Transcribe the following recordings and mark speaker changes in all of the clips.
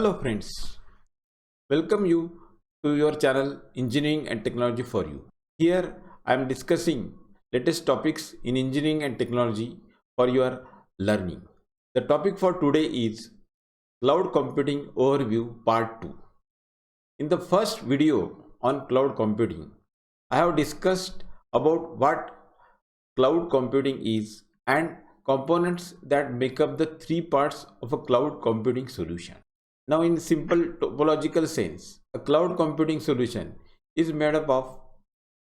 Speaker 1: Hello friends, welcome you to your channel Engineering and Technology for You. Here I am discussing latest topics in engineering and technology for your learning. The topic for today is Cloud Computing Overview Part 2. In the first video on cloud computing, I have discussed about what cloud computing is and components that make up the three parts of a cloud computing solution. Now, in simple topological sense, a cloud computing solution is made up of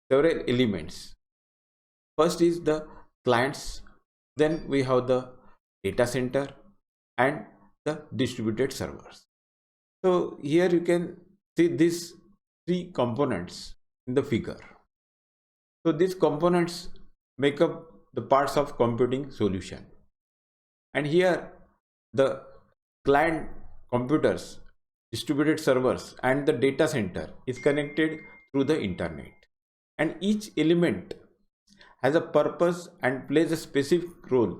Speaker 1: several elements. First is the clients, then we have the data center and the distributed servers. So here you can see these three components in the figure. So these components make up the parts of computing solution, and here the client computers, distributed servers and the data center is connected through the internet, and each element has a purpose and plays a specific role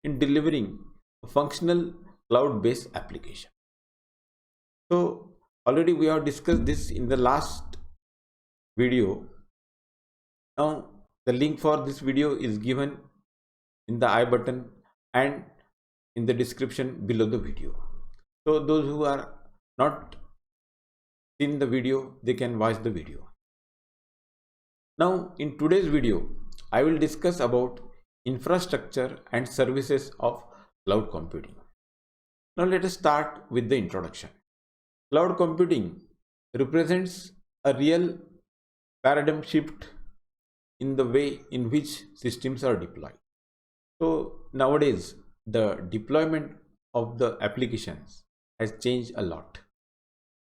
Speaker 1: in delivering a functional cloud-based application. So already we have discussed this in the last video. Now the link for this video is given in the I button and in the description below the video. So those who are not seen the video, they can watch the video. Now in today's video, I will discuss about infrastructure and services of cloud computing. Now let us start with the introduction. Cloud computing represents a real paradigm shift in the way in which systems are deployed. So nowadays the deployment of the applications has changed a lot.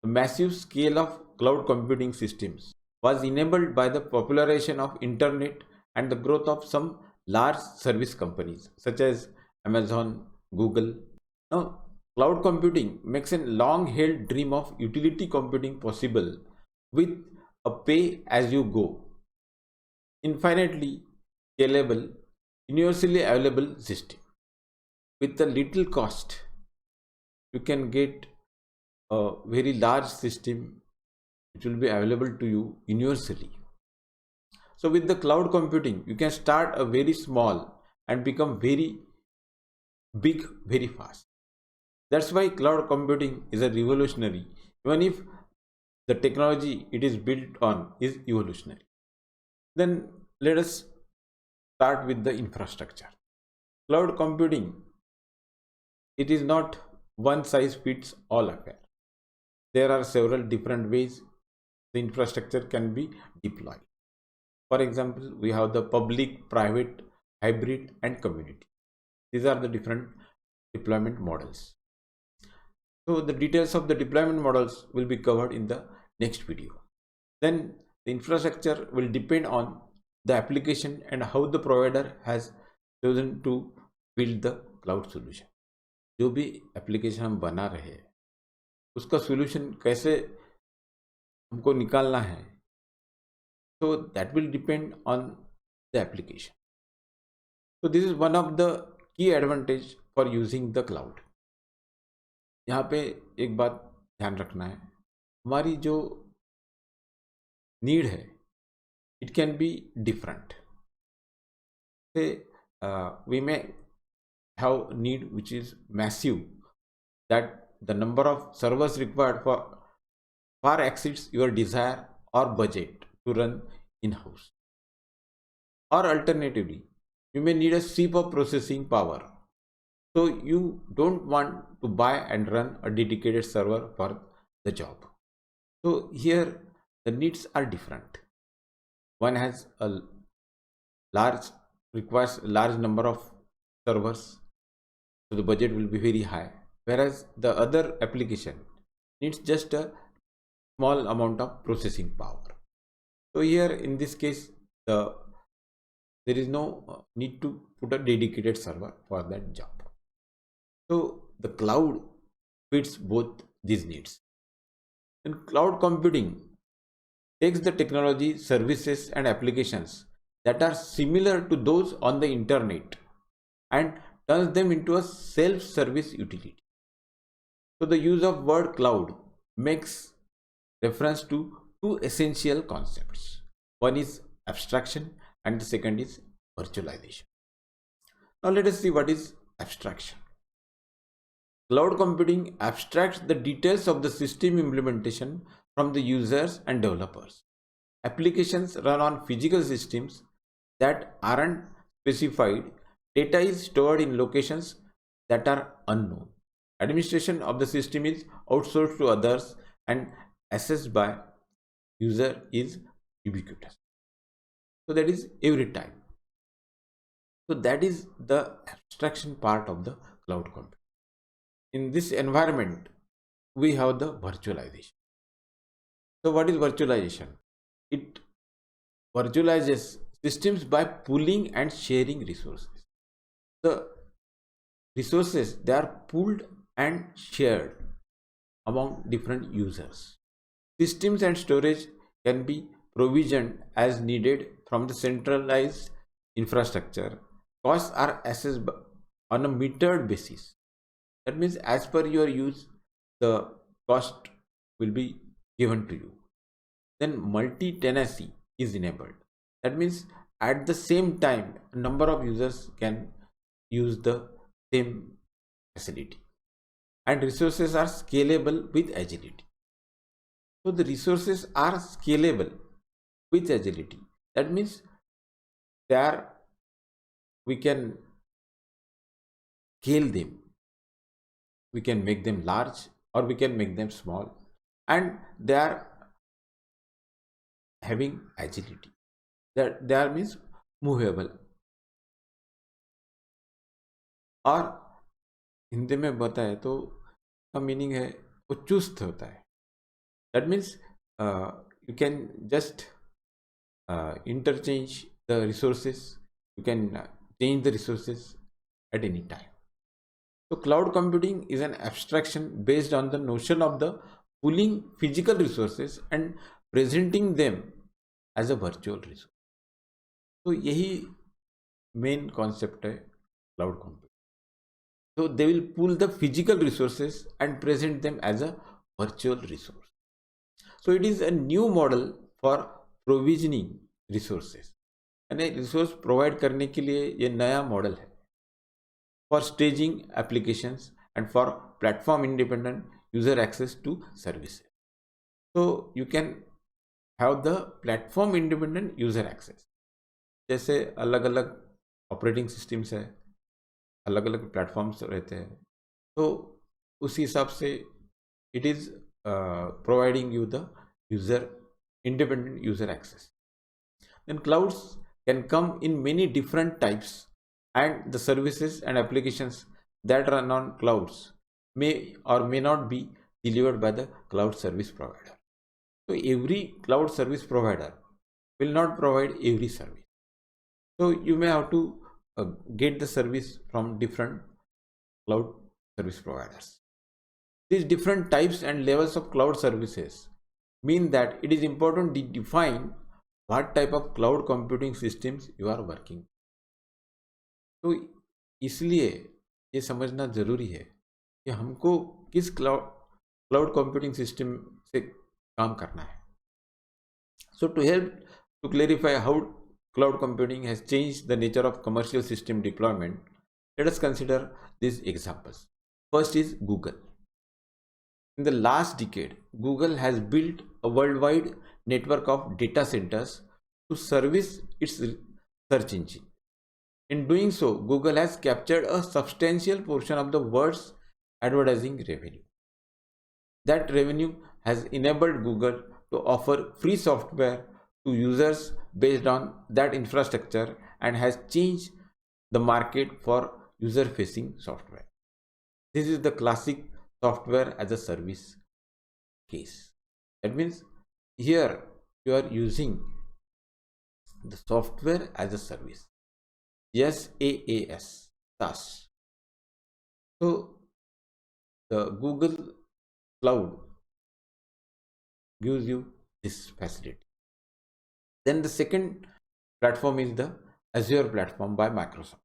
Speaker 1: The massive scale of cloud computing systems was enabled by the popularization of internet and the growth of some large service companies such as Amazon, Google. Now cloud computing makes a long held dream of utility computing possible with a pay as you go, infinitely scalable, universally available system. With a little cost, you can get a very large system which will be available to you universally. So with the cloud computing, you can start a very small and become very big very fast. That's why cloud computing is a revolutionary, even if the technology it is built on is evolutionary. Then let us start with the infrastructure. Cloud computing, it is not one size fits all affair. There are several different ways the infrastructure can be deployed. For example, we have the public, private, hybrid and community. These are the different deployment models. So the details of the deployment models will be covered in the next video. Then the infrastructure will depend on the application and how the provider has chosen to build the cloud solution. जो भी application हम बना रहे हैं उसका solution कैसे हमको निकालना है, so that will depend on the application. So this is one of the key advantage for using the cloud. यहाँ पे एक बात ध्यान रखना है, हमारी जो नीड है it can be different. Say we may have need which is massive, that the number of servers required for far exceeds your desire or budget to run in-house. Or alternatively, you may need a heap of processing power, so you don't want to buy and run a dedicated server for the job. So here the needs are different. One has a requires a large number of servers, so the budget will be very high, whereas the other application needs just a small amount of processing power. So here in this case there is no need to put a dedicated server for that job. So the cloud fits both these needs. And cloud computing takes the technology, services and applications that are similar to those on the internet and turns them into a self-service utility. So the use of word cloud makes reference to two essential concepts. One is abstraction and the second is virtualization. Now let us see what is abstraction. Cloud computing abstracts the details of the system implementation from the users and developers. Applications run on physical systems that aren't specified. Data is stored in locations that are unknown. Administration of the system is outsourced to others and accessed by user is ubiquitous. So that is every time. So that is the abstraction part of the cloud computing. In this environment, we have the virtualization. So what is virtualization? It virtualizes systems by pooling and sharing resources. The resources, they are pooled and shared among different users. Systems and storage can be provisioned as needed from the centralized infrastructure. Costs are assessed on a metered basis. That means as per your use, the cost will be given to you. Then multi-tenancy is enabled. That means at the same time, a number of users can use the same facility. And resources are scalable with agility. So the resources are scalable with agility. That means we can scale them. We can make them large or we can make them small, and they are having agility. That they are means movable. और हिंदी में बताए तो का meaning है वो चुस्त होता है. That means you can just interchange the resources. You can change the resources at any time. So cloud computing is an abstraction based on the notion of the pooling physical resources and presenting them as a virtual resource. तो यही main concept है cloud computing. So they will pool the physical resources and present them as a virtual resource. So it is a new model for provisioning resources. यानी resource provide करने के लिए ये नया model है. For staging applications and for platform independent user access to services. So you can have the platform independent user access. जैसे अलग अलग ऑपरेटिंग सिस्टम्स है, अलग अलग प्लेटफॉर्म्स रहते हैं, तो उस हिसाब से it is providing you the user independent user access. Then clouds can come in many different types, and the services and applications that run on clouds may or may not be delivered by the cloud service provider. So every cloud service provider will not provide every service. So you may have to get the service from different cloud service providers. These different types and levels of cloud services mean that it is important to define what type of cloud computing systems you are working. तो इसलिए ये समझना ज़रूरी है कि हमको किस cloud computing system से काम करना है. So to help to clarify how cloud computing has changed the nature of commercial system deployment, let us consider these examples. First is Google. In the last decade, Google has built a worldwide network of data centers to service its search engine. In doing so, Google has captured a substantial portion of the world's advertising revenue. That revenue has enabled Google to offer free software to users based on that infrastructure and has changed the market for user-facing software. This is the classic software as a service case. That means here you are using the software as a service. SaaS, SaaS. So the Google Cloud gives you this facility. Then the second platform is the Azure platform by Microsoft.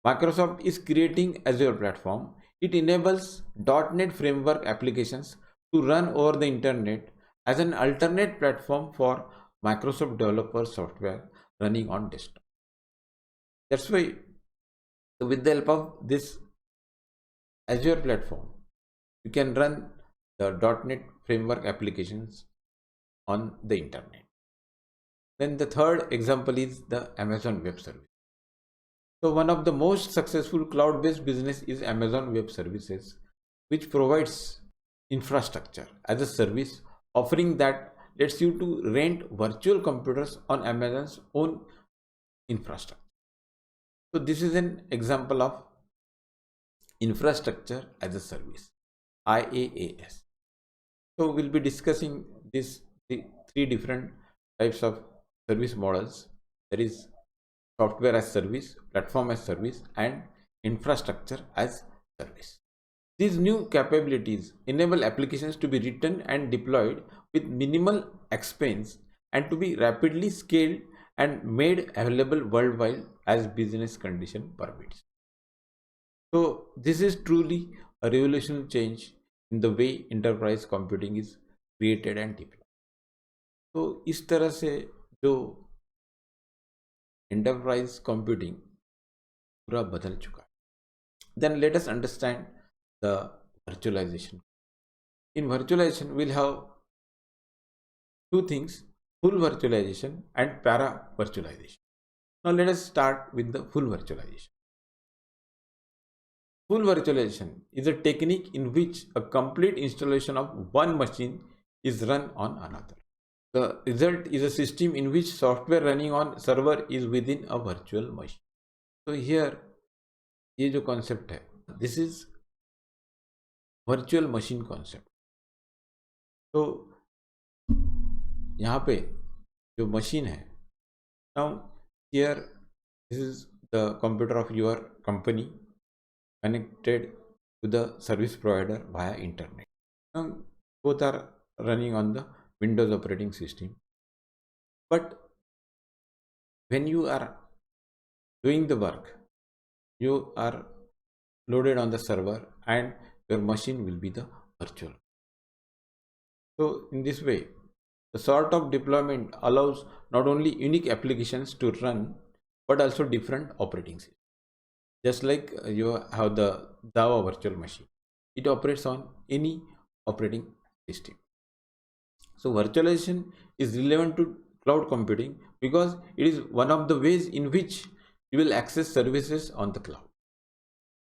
Speaker 1: Microsoft is creating Azure platform. It enables .NET framework applications to run over the internet as an alternate platform for Microsoft developer software running on desktop. That's why, with the help of this Azure platform, you can run the .NET framework applications on the internet. Then the third example is the Amazon Web Service. So one of the most successful cloud-based business is Amazon Web Services, which provides infrastructure as a service offering that lets you to rent virtual computers on Amazon's own infrastructure. So this is an example of infrastructure as a service, IaaS. So we'll be discussing these three different types of service models. There is software as service, platform as service, and infrastructure as service. These new capabilities enable applications to be written and deployed with minimal expense and to be rapidly scaled and made available worldwide as business condition permits. So this is truly a revolutionary change in the way enterprise computing is created and deployed. तो इस तरह से जो enterprise computing पूरा बदल चुका है. Then let us understand the virtualization. In virtualization, we'll have two things: full virtualization and para virtualization. Now let us start with the full virtualization. Full virtualization is a technique in which a complete installation of one machine is run on another. The result is a system in which software running on server is within a virtual machine. So here, ये जो concept है, this is virtual machine concept. तो यहाँ पे जो machine है, now here this is the computer of your company connected to the service provider via internet. Now both are running on the Windows operating system. But when you are doing the work, you are loaded on the server and your machine will be the virtual. So in this way, the sort of deployment allows not only unique applications to run, but also different operating systems. Just like you have the Java virtual machine, it operates on any operating system. So virtualization is relevant to cloud computing because it is one of the ways in which you will access services on the cloud.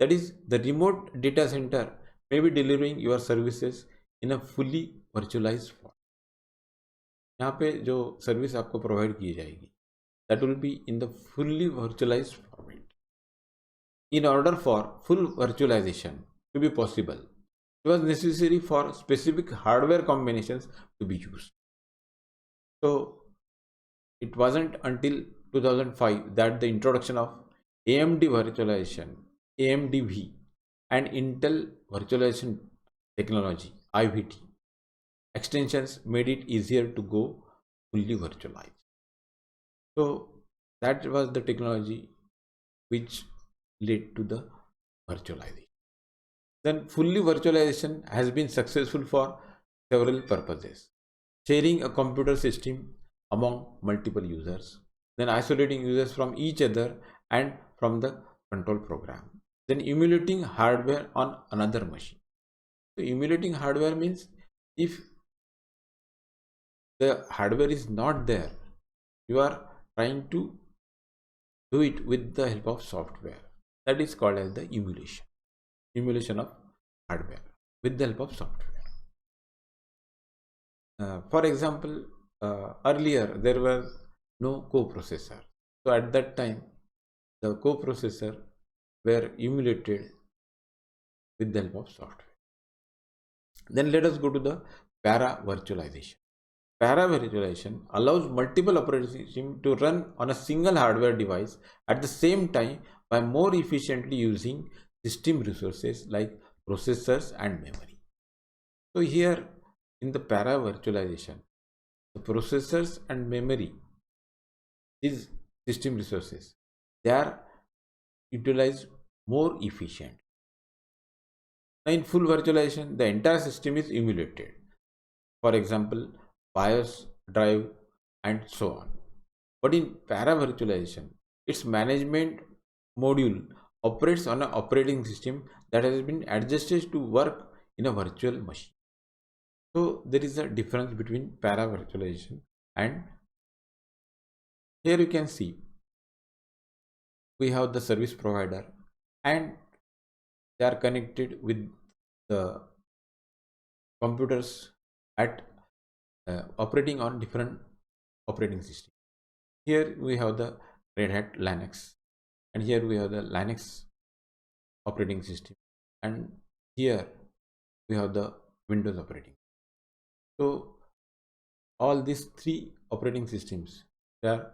Speaker 1: That is, the remote data center may be delivering your services in a fully virtualized form. यहाँ पे जो service आपको provide की जाएगी, that will be in the fully virtualized format. In order for full virtualization to be possible, it was necessary for specific hardware combinations to be used. So it wasn't until 2005 that the introduction of AMD virtualization, AMDV, and Intel virtualization technology, IVT, extensions made it easier to go fully virtualized. So that was the technology which led to the virtualization. Then fully virtualization has been successful for several purposes: sharing a computer system among multiple users, then isolating users from each other and from the control program, then emulating hardware on another machine. So emulating hardware means if the hardware is not there, you are trying to do it with the help of software. That is called as the emulation of hardware with the help of software. For example, earlier there was no coprocessor. So at that time, the coprocessor were emulated with the help of software. Then let us go to the para virtualization. Para virtualization allows multiple operating systems to run on a single hardware device at the same time by more efficiently using system resources like processors and memory. So here in the para virtualization, the processors and memory, these system resources, they are utilized more efficient. Now in full virtualization, the entire system is emulated. For example, BIOS, drive, and so on. But in para-virtualization, its management module operates on an operating system that has been adjusted to work in a virtual machine. So there is a difference between para-virtualization, and here you can see we have the service provider and they are connected with the computers at operating on different operating systems. Here we have the Red Hat Linux, and here we have the Linux operating system, and here we have the Windows operating. So all these three operating systems, they are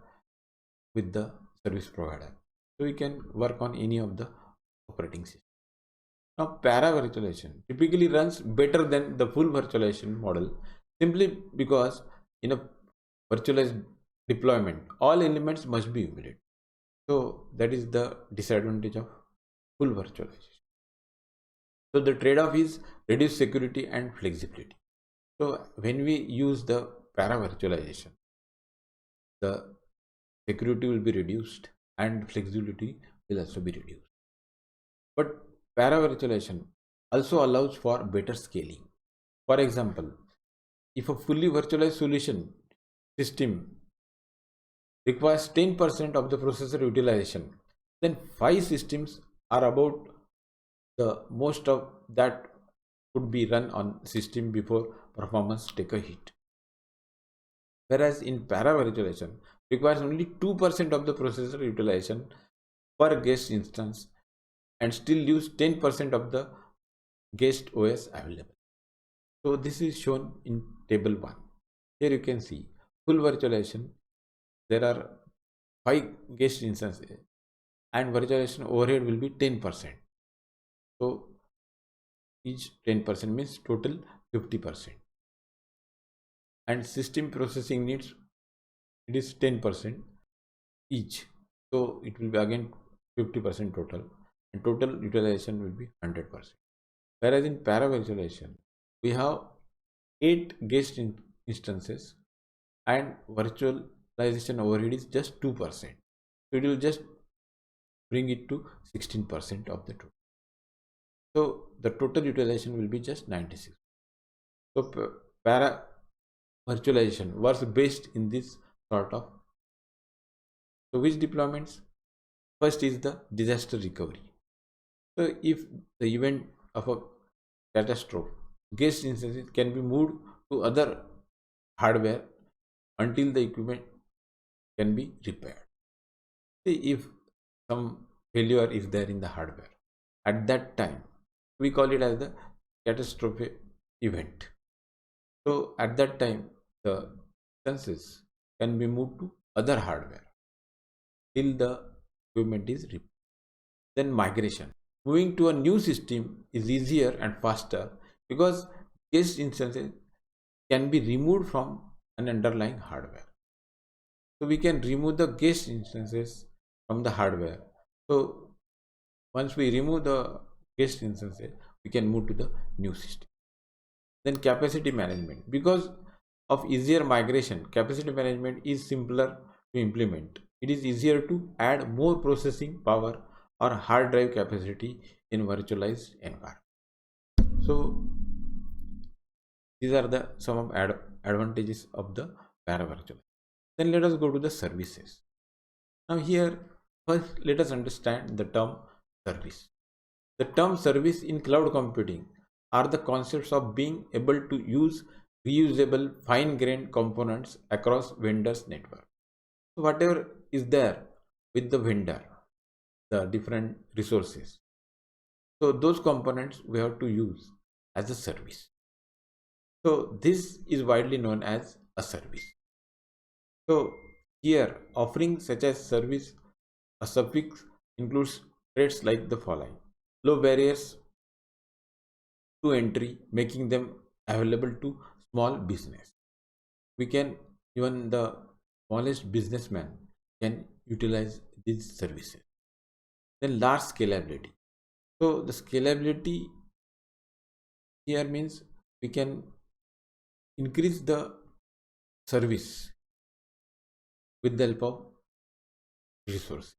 Speaker 1: with the service provider, so we can work on any of the operating system. Now para-virtualization typically runs better than the full virtualization model, simply because in a virtualized deployment all elements must be emulated. So that is the disadvantage of full virtualization. So the trade-off is reduced security and flexibility. So when we use the para-virtualization, the security will be reduced and flexibility will also be reduced. But para-virtualization also allows for better scaling. For example, if a fully virtualized solution system requires 10% of the processor utilization, then 5 systems are about the most of that could be run on system before performance take a hit. Whereas in para-virtualization requires only 2% of the processor utilization per guest instance and still use 10% of the guest OS available. So this is shown in table 1. Here you can see full virtualization, there are 5 guest instances and virtualization overhead will be 10%. So each 10% means total 50%, and system processing needs, it is 10% each, so it will be again 50% total, and total utilization will be 100%. Whereas in para-virtualization we have 8 guest instances and virtualization overhead is just 2%, so it will just bring it to 16% of the total. So the total utilization will be just 96. So para virtualization works best in this sort of. So which deployments? First is the disaster recovery. So if the event of a catastrophe, guest instances can be moved to other hardware until the equipment can be repaired. See, if some failure is there in the hardware, at that time we call it as the catastrophe event. So at that time the instances can be moved to other hardware till the equipment is repaired. Then migration. Moving to a new system is easier and faster because guest instances can be removed from an underlying hardware. So we can remove the guest instances from the hardware. So once we remove the guest instances, we can move to the new system. Then capacity management. Because of easier migration, capacity management is simpler to implement. It is easier to add more processing power or hard drive capacity in virtualized environment. So these are the some of advantages of the para-virtualization. Then let us go to the services. Now here first let us understand the term service. The term service in cloud computing are the concepts of being able to use reusable fine-grained components across vendors network. So whatever is there with the vendor, the different resources, so those components we have to use as a service. So this is widely known as a service. So here offering such as service, a suffix includes traits like the following: low barriers to entry, making them available to small business. We can, even the smallest businessman can utilize these services. Then large scalability. So the scalability Here means we can increase the service with the help of resource.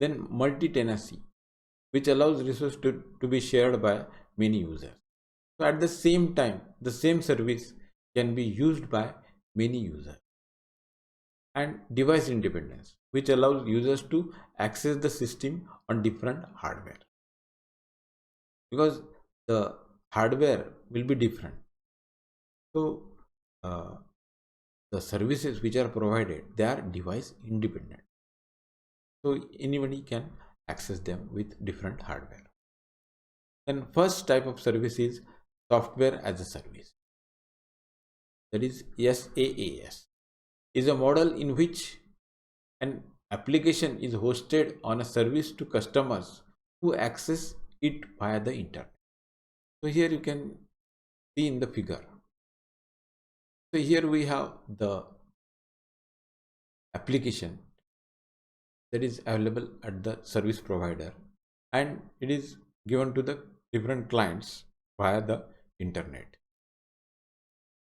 Speaker 1: Then multi-tenancy, which allows resource to be shared by many users. So at the same time, the same service can be used by many users. And device independence, which allows users to access the system on different hardware, because the hardware will be different. So uh, the services which are provided, they are device independent, so anybody can access them with different hardware. Then first type of service is software as a service, that is SaaS, is a model in which an application is hosted on a service to customers who access it via the internet. So here you can see in the figure. So here we have the application that is available at the service provider, and it is given to the different clients via the internet.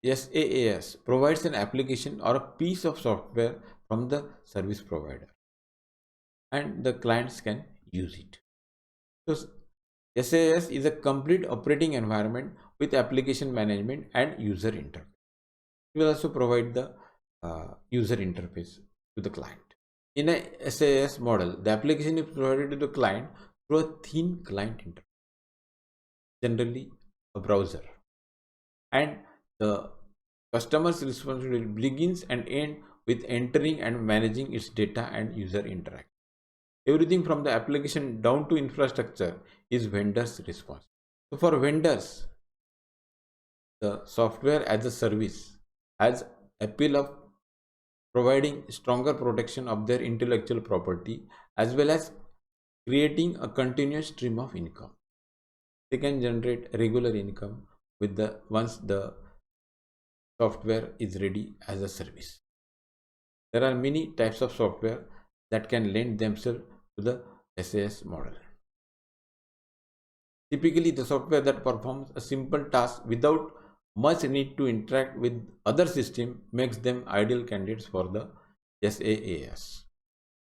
Speaker 1: SaaS provides an application or a piece of software from the service provider, and the clients can use it. So SaaS is a complete operating environment with application management and user interface. It will also provide the user interface to the client. In a SaaS model, the application is provided to the client through a thin client interface, generally a browser, and the customer's responsibility begins and ends with entering and managing its data and user interaction. Everything from the application down to infrastructure is vendor's response. So for vendors, the software as a service has appeal of providing stronger protection of their intellectual property, as well as creating a continuous stream of income. They can generate regular income with the once the software is ready as a service. There are many types of software that can lend themselves to the SaaS model. Typically, the software that performs a simple task without much need to interact with other system makes them ideal candidates for the SaaS.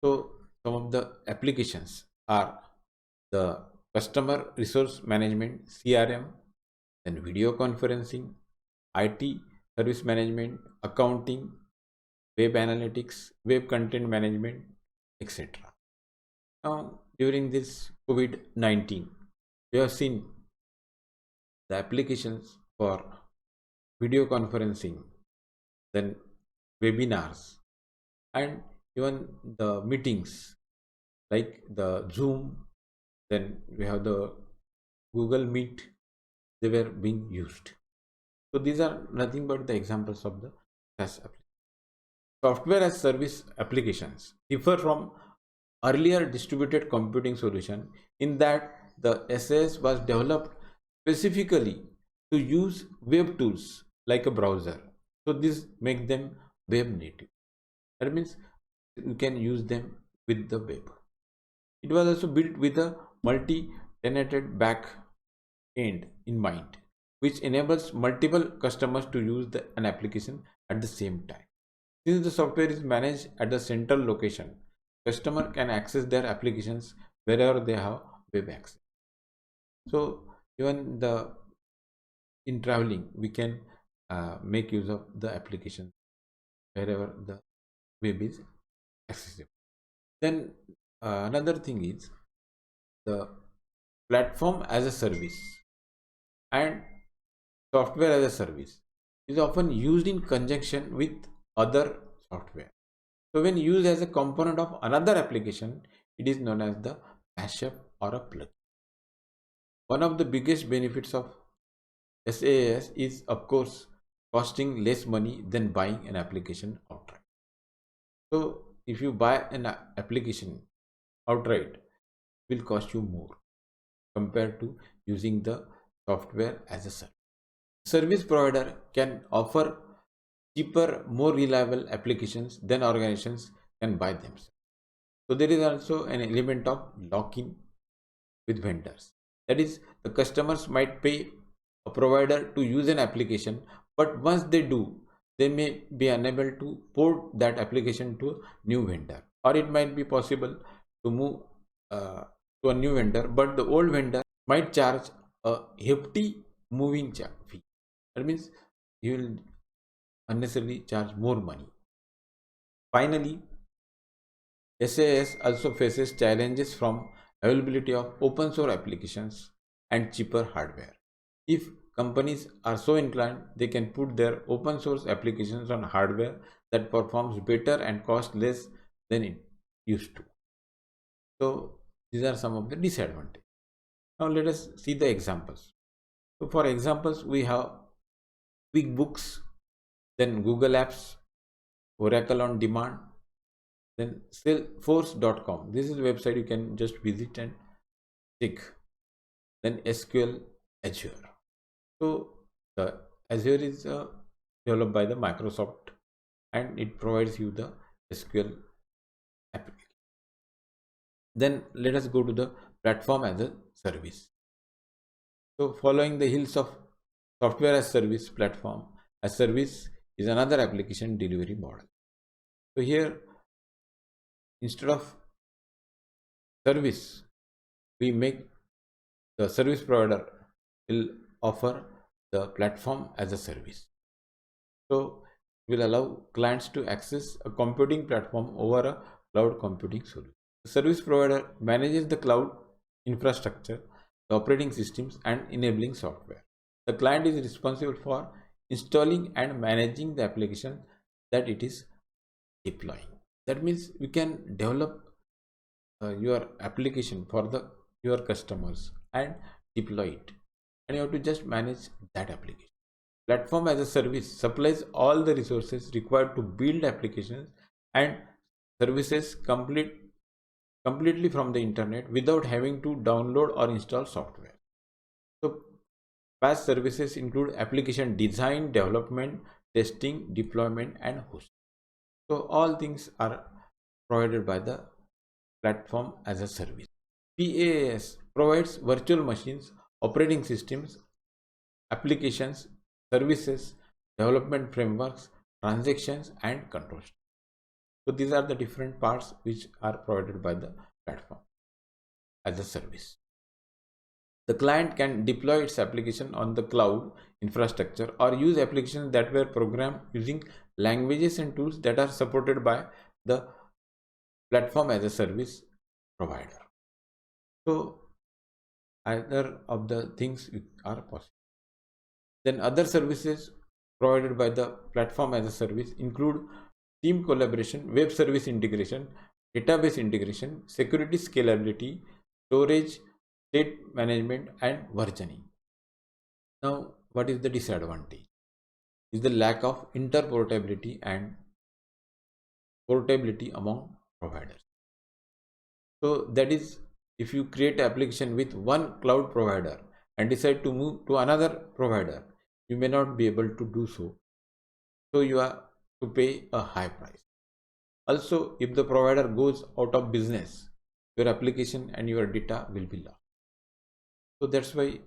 Speaker 1: So some of the applications are the customer resource management, CRM, then video conferencing, IT service management, accounting, web analytics, web content management, etc. Now during this COVID-19, we have seen the applications for video conferencing, then webinars, and even the meetings like the Zoom, then we have the Google Meet, they were being used. So these are nothing but the examples of the SaaS applications. Software as service applications differ from earlier distributed computing solution in that the SaaS was developed specifically to use web tools like a browser. So this makes them web native. That means you can use them with the web. It was also built with a multi-tenanted back end in mind, which enables multiple customers to use an application at the same time. Since the software is managed at the central location, customer can access their applications wherever they have web access. So even in traveling, we can make use of the application wherever the web is accessible. Then another thing is the platform as a service and software as a service is often used in conjunction with other software. So when used as a component of another application, it is known as the mashup or a plugin. One of the biggest benefits of SaaS is, of course, costing less money than buying an application outright. So if you buy an application outright, it will cost you more compared to using the software as a service. Service provider can offer cheaper, more reliable applications than organizations can buy themselves. So there is also an element of lock-in with vendors. That is, the customers might pay a provider to use an application, but once they do, they may be unable to port that application to a new vendor, or it might be possible to move to a new vendor, but the old vendor might charge a hefty moving fee. That means you will unnecessarily charge more money. Finally, SAS also faces challenges from availability of open source applications and cheaper hardware. If companies are so inclined, they can put their open source applications on hardware that performs better and costs less than it used to. So these are some of the disadvantages. Now let us see the examples. So for examples, we have QuickBooks, then Google Apps, Oracle on Demand, then Salesforce.com. This is a website you can just visit and check. Then SQL Azure. So the Azure is developed by the Microsoft, and it provides you the SQL application. Then let us go to the platform as a service. So following the heels of software as service, platform as service is another application delivery model. So here, instead of service, we make the service provider will offer the platform as a service. So it will allow clients to access a computing platform over a cloud computing solution. The service provider manages the cloud infrastructure, the operating systems, and enabling software. The client is responsible for installing and managing the application that it is deploying. That means you can develop your application for your customers and deploy it, and you have to just manage that application. Platform as a service supplies all the resources required to build applications and services completely from the internet without having to download or install software. So PaaS services include application design, development, testing, deployment, and hosting. So all things are provided by the platform as a service. PaaS provides virtual machines, operating systems, applications, services, development frameworks, transactions, and controls. So these are the different parts which are provided by the platform as a service. The client can deploy its application on the cloud infrastructure or use applications that were programmed using languages and tools that are supported by the platform as a service provider. So either of the things are possible. Then other services provided by the platform as a service include team collaboration, web service integration, database integration, security scalability, storage, state management, and versioning. Now, what is the disadvantage? Is the lack of interoperability and portability among providers. So that is, if you create an application with one cloud provider and decide to move to another provider, you may not be able to do so. So you are to pay a high price. Also, if the provider goes out of business, your application and your data will be lost. So that's why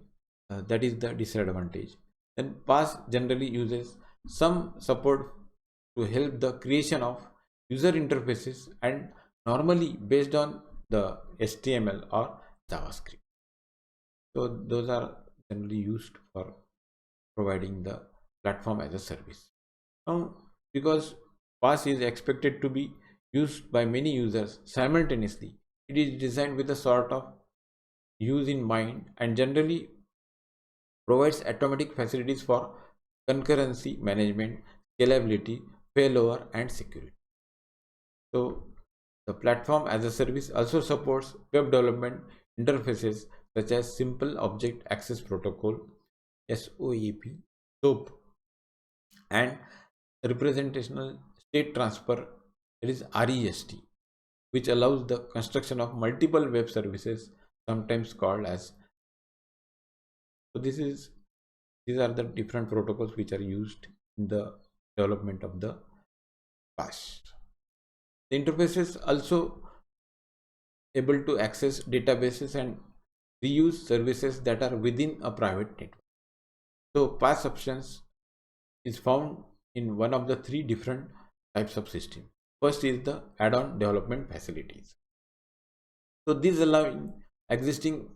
Speaker 1: that is the disadvantage. Then PaaS generally uses some support to help the creation of user interfaces, and normally based on the HTML or JavaScript. So those are generally used for providing the platform as a service. Now, because PaaS is expected to be used by many users simultaneously, it is designed with a sort of use in mind and generally provides automatic facilities for concurrency management, scalability, failover, and security. So the platform as a service also supports web development interfaces such as Simple Object Access Protocol, SOAP, and representational state transfer, that is REST, which allows the construction of multiple web services, sometimes called as. So these are the different protocols which are used in the development of the PaaS. The interfaces also able to access databases and reuse services that are within a private network. So PaaS options is found in one of the three different types of system. First is the add-on development facilities. So these allowing existing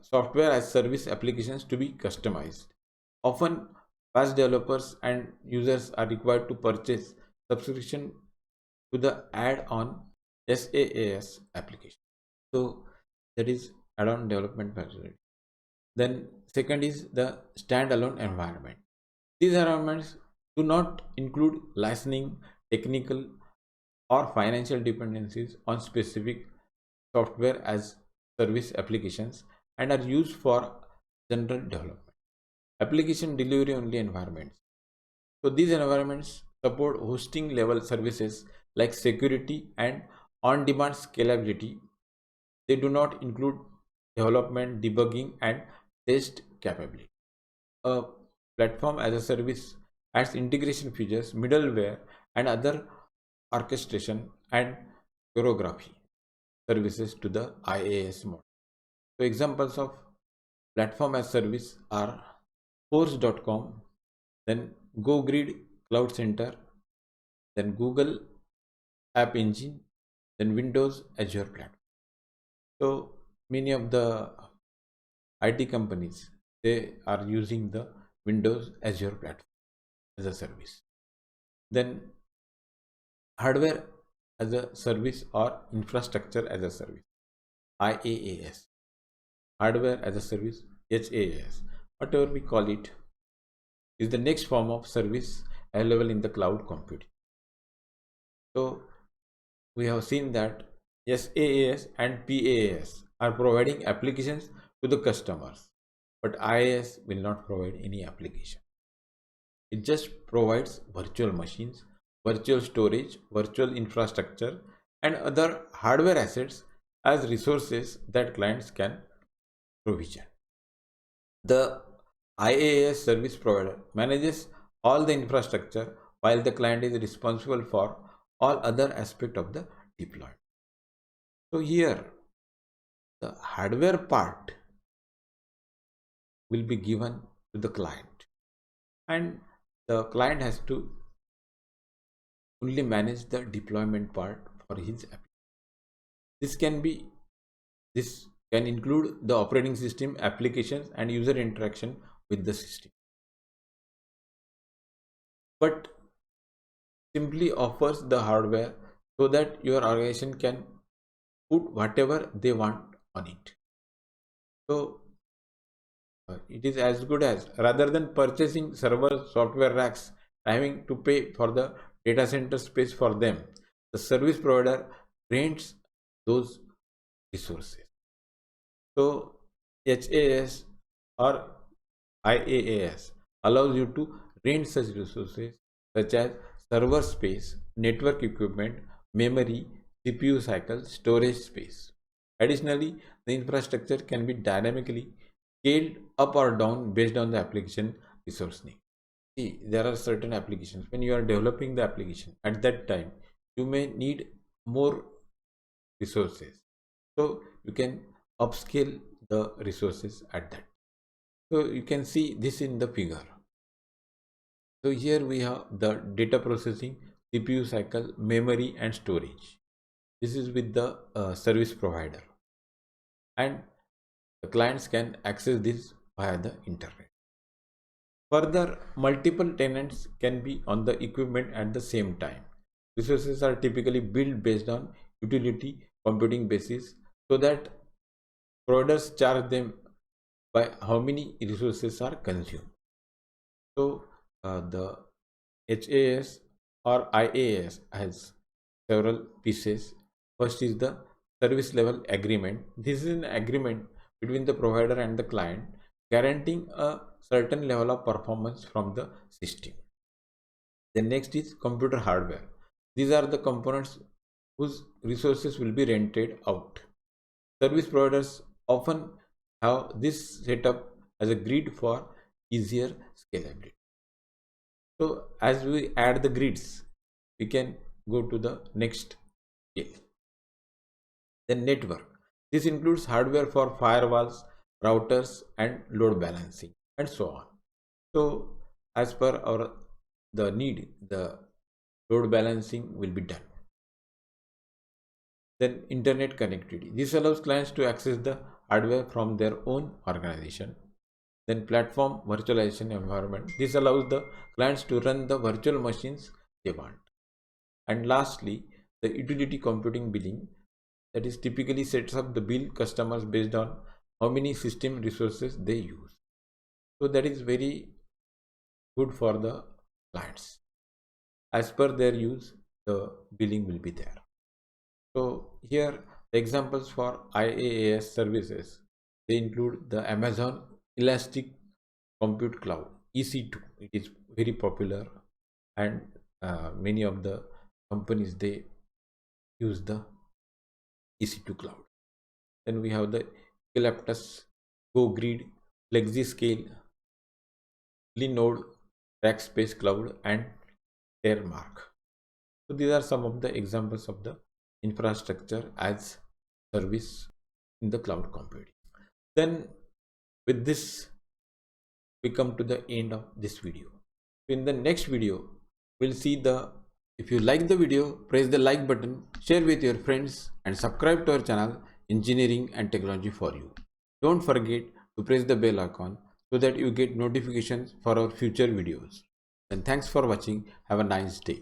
Speaker 1: software as service applications to be customized. Often PaaS developers and users are required to purchase subscription to the add-on SaaS application. So that is add-on development facility. Then second is the standalone environment. These environments do not include licensing, technical or financial dependencies on specific software as service applications and are used for general development. Application delivery only environments. So these environments support hosting level services like security and on-demand scalability. They do not include development, debugging, and test capability. A platform as a service adds integration features, middleware, and other orchestration and choreography services to the IaaS model. So examples of platform as service are Force.com, then GoGrid Cloud Center, then Google App Engine, then Windows Azure platform. So many of the IT companies, they are using the Windows Azure platform as a service. Then hardware as a service or infrastructure as a service, IaaS. Hardware as a service, HaaS, whatever we call it, is the next form of service available in the cloud computing. So we have seen that SaaS and PaaS are providing applications to the customers, but IaaS will not provide any application. It just provides virtual machines, virtual storage, virtual infrastructure, and other hardware assets as resources that clients can provision. The IaaS service provider manages all the infrastructure while the client is responsible for all other aspects of the deployment. So here the hardware part will be given to the client and the client has to only manage the deployment part for his application. This can include the operating system, applications, and user interaction with the system, but simply offers the hardware so that your organization can put whatever they want on it. So it is as good as, rather than purchasing server software racks, having to pay for the data center space for them, the service provider rents those resources. So HaaS or IaaS allows you to rent such resources such as server space, network equipment, memory, CPU cycle, storage space. Additionally, the infrastructure can be dynamically scaled up or down based on the application resource need. See, there are certain applications when you are developing the application, at that time you may need more resources, so you can upscale the resources at that. So you can see this in the figure. So here we have the data processing, CPU cycle, memory, and storage. This is with the service provider, and the clients can access this via the internet. Further, multiple tenants can be on the equipment at the same time. Resources are typically built based on utility computing basis, so that providers charge them by how many resources are consumed. So the HaaS or IaaS has several pieces. First is the service level agreement. This is an agreement between the provider and the client, guaranteeing a certain level of performance from the system. The next is computer hardware. These are the components whose resources will be rented out. Service providers often have this set up as a grid for easier scalability. So as we add the grids, we can go to the next scale. The network. This includes hardware for firewalls, routers, and load balancing. and so on. So as per our the need, the load balancing will be done. Then internet connectivity. This allows clients to access the hardware from their own organization. Then platform virtualization environment. This allows the clients to run the virtual machines they want. And lastly, the utility computing billing, that is typically sets up the bill customers based on how many system resources they use. So that is very good for the clients. As per their use, the billing will be there. So here the examples for IaaS services, they include the Amazon Elastic Compute Cloud, EC2. It is very popular, and many of the companies, they use the EC2 cloud. Then we have the Eucalyptus, GoGrid, FlexiScale, Linode, Rackspace Cloud, and Termark. So these are some of the examples of the infrastructure as service in the cloud computing. Then with this, we come to the end of this video. In the next video, we'll see the, if you like the video, press the like button, share with your friends, and subscribe to our channel Engineering and Technology for You. Don't forget to press the bell icon so that you get notifications for our future videos. And thanks for watching. Have a nice day.